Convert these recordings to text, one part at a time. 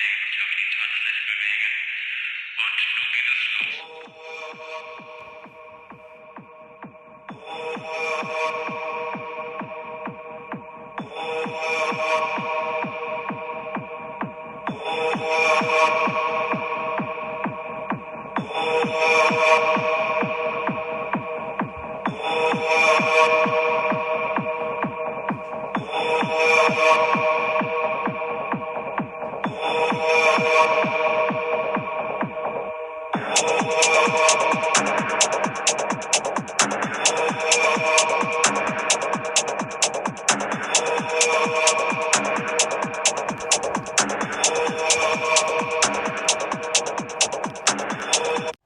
bewegen, dich auf die Tanzfläche bewegen. Und nun geht es los.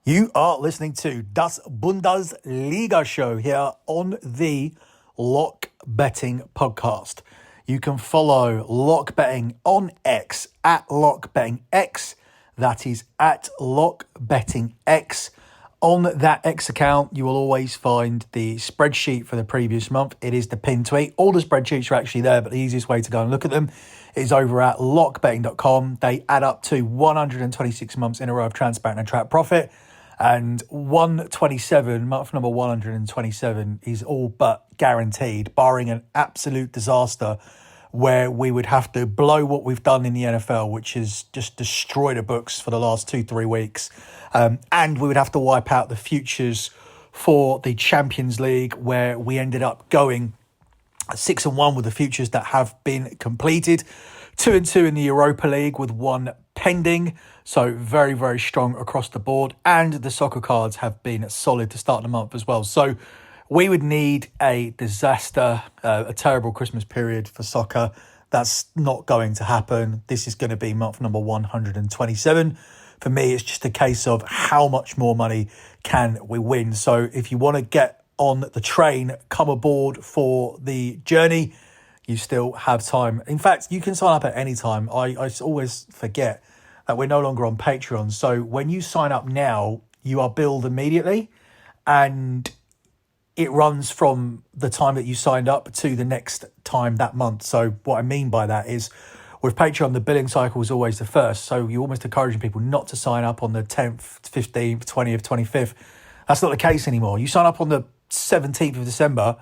You are listening to Däs Bündesliga Show here on the Lock Betting Podcast. You can follow Lock Betting on X at Lock Betting X. That is at Lock Betting X. On that X account, you will always find the spreadsheet for the previous month. It is the pinned tweet. All the spreadsheets are actually there, but the easiest way to go and look at them is over at lockbetting.com. They add up to 126 months in a row of transparent and track profit. And 127, month number 127, is all but guaranteed, barring an absolute disaster where we would have to blow what we've done in the NFL, which is just destroy the books for the last 2-3 weeks. And we would have to wipe out the futures for the Champions League, where we ended up going 6-1 with the futures that have been completed. 2-2 in the Europa League with one pending. So very, very strong across the board. And the soccer cards have been solid to start the month as well. So we would need a disaster, a terrible Christmas period for soccer. That's not going to happen. This is going to be month number 127. For me, it's just a case of how much more money can we win. So if you want to get on the train, come aboard for the journey, you still have time. In fact, you can sign up at any time. I always forget that we're no longer on Patreon. So when you sign up now, you are billed immediately, and it runs from the time that you signed up to the next time that month. So what I mean by that is, with Patreon, the billing cycle is always the first. So you're almost encouraging people not to sign up on the 10th, 15th, 20th, 25th. That's not the case anymore. You sign up on the 17th of December,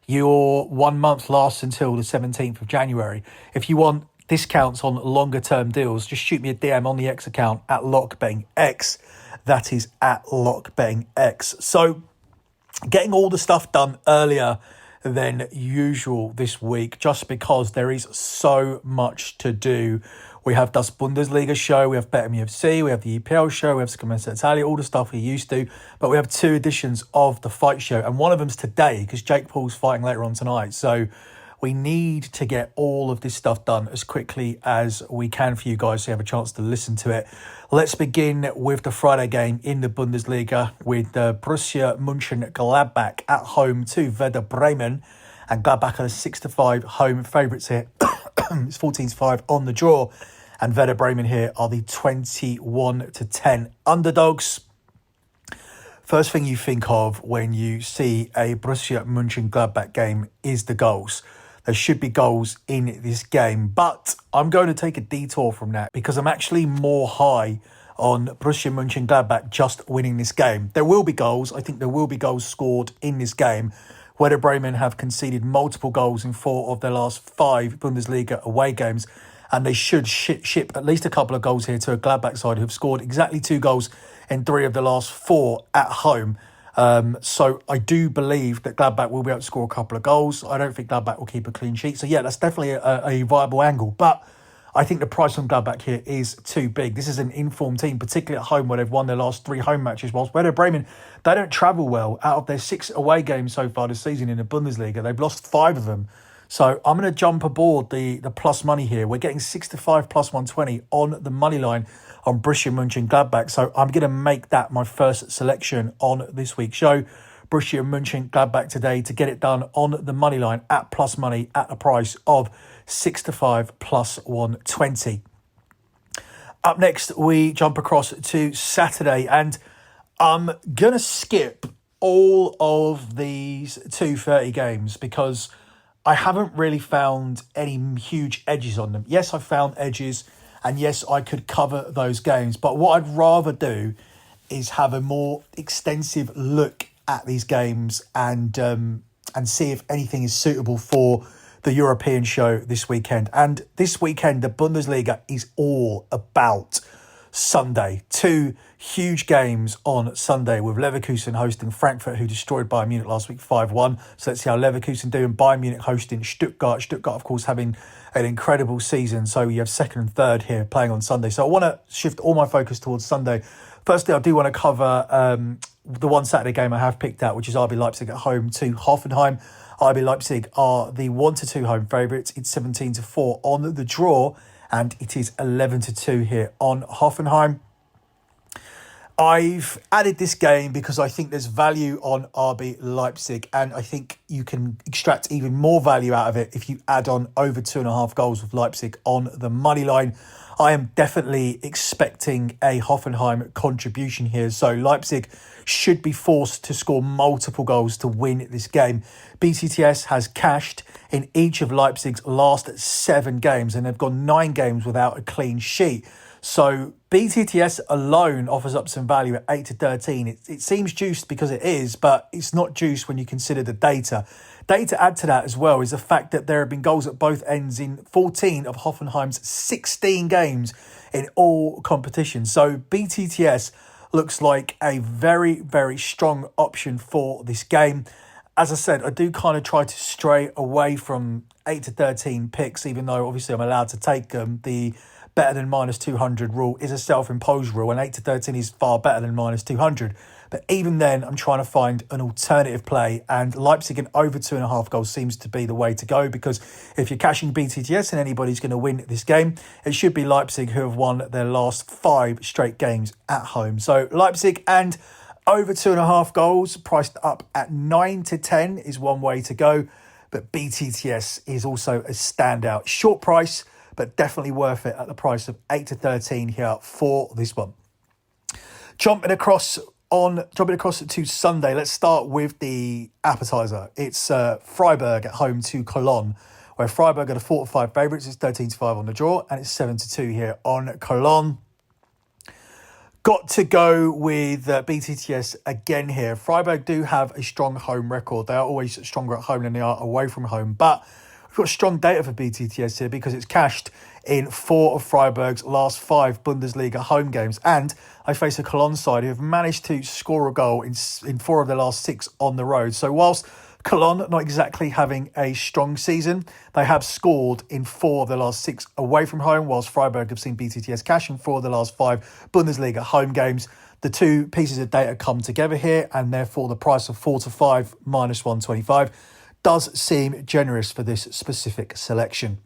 your 1 month lasts until the 17th of January. If you want discounts on longer term deals, just shoot me a DM on the X account at LockBettingX. That is at LockBettingX. So getting all the stuff done earlier than usual this week, just because there is so much to do. We have Däs Bündesliga Show, we have BetMUFC, we have the EPL show, we have Scommessa Italia, all the stuff we're used to. But we have 2 editions of the Fight Show, and one of them's today because Jake Paul's fighting later on tonight. So we need to get all of this stuff done as quickly as we can for you guys so you have a chance to listen to it. Let's begin with the Friday game in the Bundesliga with Borussia Mönchengladbach at home to Werder Bremen. And Gladbach are the 6-5 home favourites here. It's 14-5 on the draw. And Werder Bremen here are the 21-10 underdogs. First thing you think of when you see a Borussia Mönchengladbach game is the goals. There should be goals in this game, but I'm going to take a detour from that because I'm actually more high on Borussia Mönchengladbach just winning this game. There will be goals. I think there will be goals scored in this game. Werder Bremen have conceded multiple goals in 4 of their last 5 Bundesliga away games, and they should ship at least a couple of goals here to a Gladbach side who've scored exactly 2 goals in 3 of the last 4 at home. So I do believe that Gladbach will be able to score a couple of goals. I don't think Gladbach will keep a clean sheet. So yeah, that's definitely a viable angle. But I think the price on Gladbach here is too big. This is an informed team, particularly at home where they've won their last 3 home matches. Whilst Werder Bremen, they don't travel well. Out of their 6 away games so far this season in the Bundesliga, they've lost 5 of them. So I'm going to jump aboard the plus money here. We're getting 6-5 plus 120 on the money line on Borussia Mönchengladbach. So I'm going to make that my first selection on this week's show. Borussia Mönchengladbach today to get it done on the money line at plus money at a price of 6-5 plus 120. Up next, we jump across to Saturday, and I'm going to skip all of these 2:30 games because I haven't really found any huge edges on them. Yes, I found edges And yes, I could cover those games. But what I'd rather do is have a more extensive look at these games and see if anything is suitable for the European show this weekend. And this weekend, the Bundesliga is all about Sunday. Two huge games on Sunday with Leverkusen hosting Frankfurt, who destroyed Bayern Munich last week 5-1. So let's see how Leverkusen do. And Bayern Munich hosting Stuttgart. Stuttgart, of course, having an incredible season. So you have second and third here playing on Sunday. So I want to shift all my focus towards Sunday. Firstly, I do want to cover the one Saturday game I have picked out, which is RB Leipzig at home to Hoffenheim. RB Leipzig are the 1-2 home favourites. It's 17-4 on the draw, and it is 11-2 here on Hoffenheim. I've added this game because I think there's value on RB Leipzig, and I think you can extract even more value out of it if you add on over 2.5 goals with Leipzig on the money line. I am definitely expecting a Hoffenheim contribution here. So Leipzig should be forced to score multiple goals to win this game. BTTS has cashed in each of Leipzig's last 7 games, and they've gone 9 games without a clean sheet. So BTTS alone offers up some value at 8-13. It seems juiced because it is, but it's not juiced when you consider the data. Data add to that as well is the fact that there have been goals at both ends in 14 of Hoffenheim's 16 games in all competitions. So BTTS looks like a very, very strong option for this game. As I said, I do kind of try to stray away from 8-13 picks, even though obviously I'm allowed to take them. The better than minus 200 rule is a self-imposed rule, and 8-13 is far better than minus 200. But even then, I'm trying to find an alternative play, and Leipzig in over 2.5 goals seems to be the way to go, because if you're cashing BTTS and anybody's going to win this game, it should be Leipzig, who have won their last 5 straight games at home. So Leipzig and over 2.5 goals, priced up at 9-10 is one way to go. But BTTS is also a standout. Short price, but definitely worth it at the price of 8-13 here for this one. Jumping across to Sunday, let's start with the appetizer. It's Freiburg at home to Cologne, where Freiburg are the 4-5 favourites. It's 13-5 on the draw, and it's 7-2 here on Cologne. Got to go with BTTS again here. Freiburg do have a strong home record. They are always stronger at home than they are away from home, but we've got strong data for BTTS here because it's cashed in 4 of Freiburg's last 5 Bundesliga home games. And I face a Cologne side who have managed to score a goal in 4 of their last 6 on the road. So whilst Cologne not exactly having a strong season, they have scored in 4 of their last 6 away from home, whilst Freiburg have seen BTTS cash in 4 of the last 5 Bundesliga home games. The two pieces of data come together here, and therefore the price of 4-5 minus 125 does seem generous for this specific selection.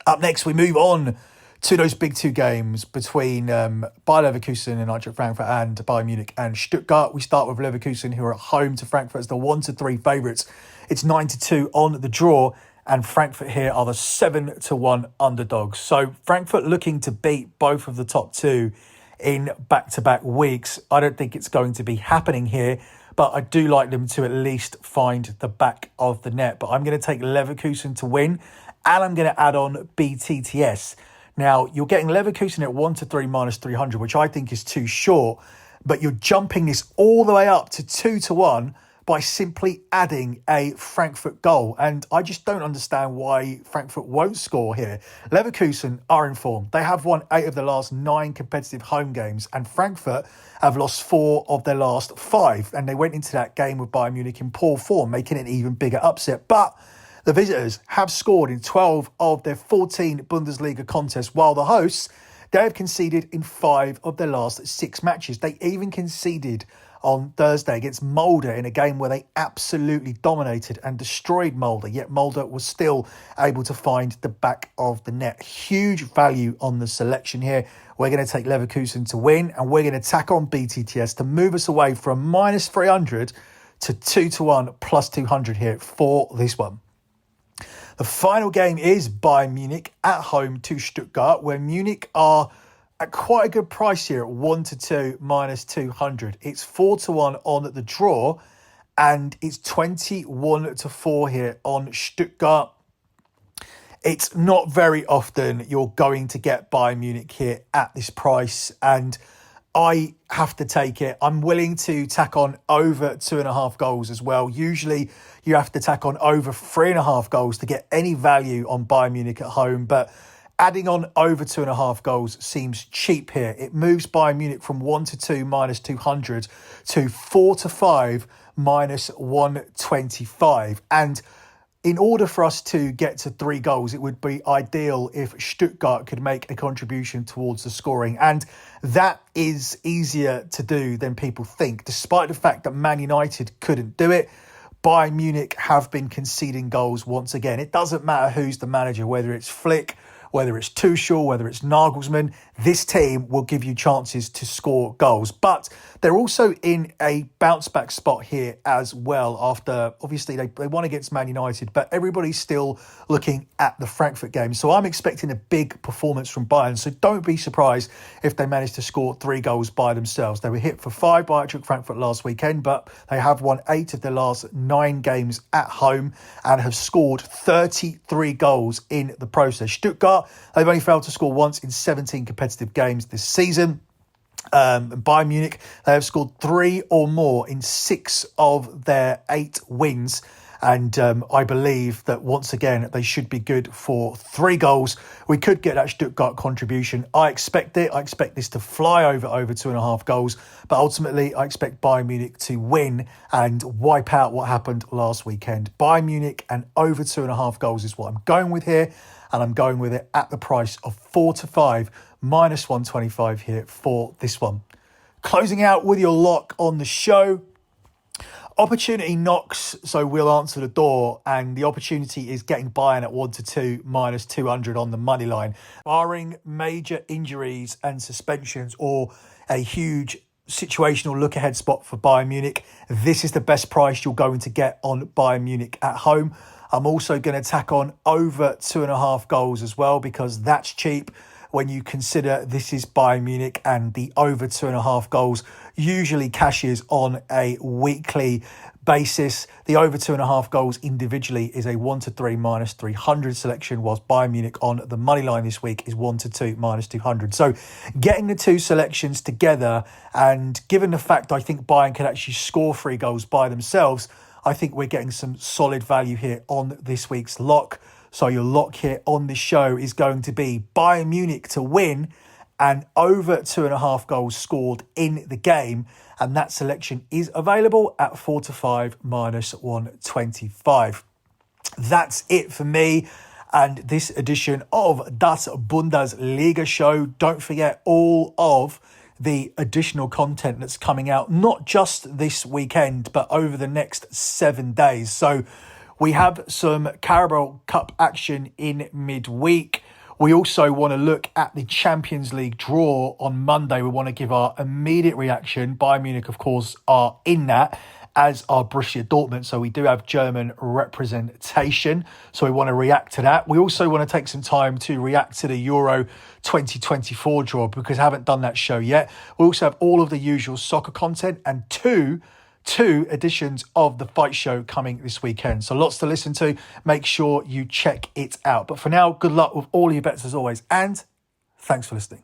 Up next, we move on to those big 2 games between Bayer Leverkusen and Eintracht Frankfurt, and Bayern Munich and Stuttgart. We start with Leverkusen, who are at home to Frankfurt as the 1-3 favourites. It's 9-2 on the draw, and Frankfurt here are the 7-1 underdogs. So Frankfurt looking to beat both of the top 2 in back-to-back weeks. I don't think it's going to be happening here, but I do like them to at least find the back of the net. But I'm going to take Leverkusen to win, and I'm going to add on BTTS. Now, you're getting Leverkusen at 1-3 minus 300, which I think is too short, but you're jumping this all the way up to 2-1 by simply adding a Frankfurt goal. And I just don't understand why Frankfurt won't score here. Leverkusen are in form. They have won 8 of the last 9 competitive home games, and Frankfurt have lost 4 of their last 5. And they went into that game with Bayern Munich in poor form, making it an even bigger upset. But the visitors have scored in 12 of their 14 Bundesliga contests, while the hosts, they have conceded in 5 of their last 6 matches. They even conceded on Thursday against Mulder in a game where they absolutely dominated and destroyed Mulder, yet Mulder was still able to find the back of the net. Huge value on the selection here. We're going to take Leverkusen to win, and we're going to tack on BTTS to move us away from minus 300 to 2-1 plus 200 here for this one. The final game is Bayern Munich at home to Stuttgart, where Munich are at quite a good price here at 1-2 minus 200. It's 4-1 on the draw, and it's 21-4 here on Stuttgart. It's not very often you're going to get Bayern Munich here at this price, and I have to take it. I'm willing to tack on over 2.5 goals as well. Usually you have to tack on over 3.5 goals to get any value on Bayern Munich at home, but adding on over 2.5 goals seems cheap here. It moves Bayern Munich from 1-2 minus 200 to 4-5 minus 125. And in order for us to get to 3 goals, it would be ideal if Stuttgart could make a contribution towards the scoring. And that is easier to do than people think. Despite the fact that Man United couldn't do it, Bayern Munich have been conceding goals once again. It doesn't matter who's the manager, whether it's Flick, whether it's Tuchel, whether it's Nagelsmann, this team will give you chances to score goals. But they're also in a bounce back spot here as well after, obviously, they won against Man United, but everybody's still looking at the Frankfurt game. So I'm expecting a big performance from Bayern. So don't be surprised if they manage to score 3 goals by themselves. They were hit for 5 by Eintracht Frankfurt last weekend, but they have won 8 of their last 9 games at home and have scored 33 goals in the process. Stuttgart, they've only failed to score once in 17 competitive games this season. Bayern Munich, they have scored 3 or more in 6 of their 8 wins. And I believe that once again, they should be good for 3 goals. We could get that Stuttgart contribution. I expect it. I expect this to fly over 2.5 goals. But ultimately, I expect Bayern Munich to win and wipe out what happened last weekend. Bayern Munich and over 2.5 goals is what I'm going with here. And I'm going with it at the price of 4-5 minus 125 here for this one. Closing out with your lock on the show. Opportunity knocks, so we'll answer the door, and the opportunity is getting Bayern at 1-2 minus 200 on the money line. Barring major injuries and suspensions or a huge situational look ahead spot for Bayern Munich, this is the best price you're going to get on Bayern Munich at home. I'm also going to tack on over 2.5 goals as well, because that's cheap when you consider this is Bayern Munich, and the over 2.5 goals usually cashes on a weekly basis. The over 2.5 goals individually is a 1-3 minus 300 selection, whilst Bayern Munich on the money line this week is 1-2 minus 200. So getting the 2 selections together, and given the fact I think Bayern can actually score 3 goals by themselves, I think we're getting some solid value here on this week's lock. So your lock here on this show is going to be Bayern Munich to win and over 2.5 goals scored in the game. And that selection is available at 4-5 minus 125. That's it for me and this edition of Däs Bündesliga Show. Don't forget all of the additional content that's coming out, not just this weekend, but over the next 7 days. So we have some Carabao Cup action in midweek. We also want to look at the Champions League draw on Monday. We want to give our immediate reaction. Bayern Munich, of course, are in that, as are Borussia Dortmund. So we do have German representation. So we want to react to that. We also want to take some time to react to the Euro 2024 draw, because I haven't done that show yet. We also have all of the usual soccer content and two editions of the Fight Show coming this weekend. So lots to listen to. Make sure you check it out. But for now, good luck with all your bets as always. And thanks for listening.